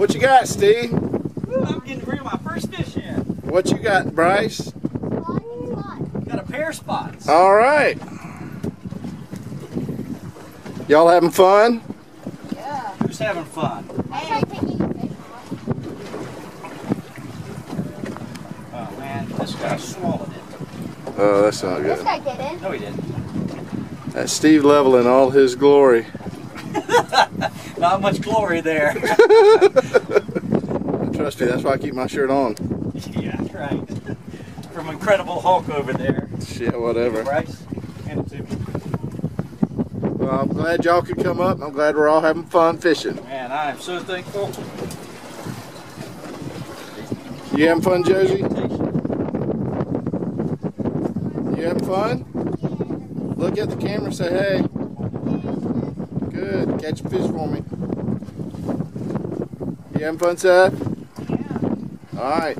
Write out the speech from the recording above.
What you got, Steve? Ooh, I'm getting rid of my first fish in. What you got, Bryce? Got a pair of spots. All right. Y'all having fun? Yeah. Who's having fun? Oh man, this guy swallowed it. Oh, that's not This good. guy didn't. No, he didn't. That's Steve Level in all his glory. Not much glory there. Trust me, that's why I keep my shirt on. Yeah, right. From Incredible Hulk over there. Shit, whatever. Bryce, hand it to me. Well, I'm glad y'all could come up. I'm glad we're all having fun fishing. Man, I am so thankful. You having fun, Josie? You having fun? Look at the camera and say, hey. Good. Catch a fish for me. You having fun, Seth? Yeah. All right.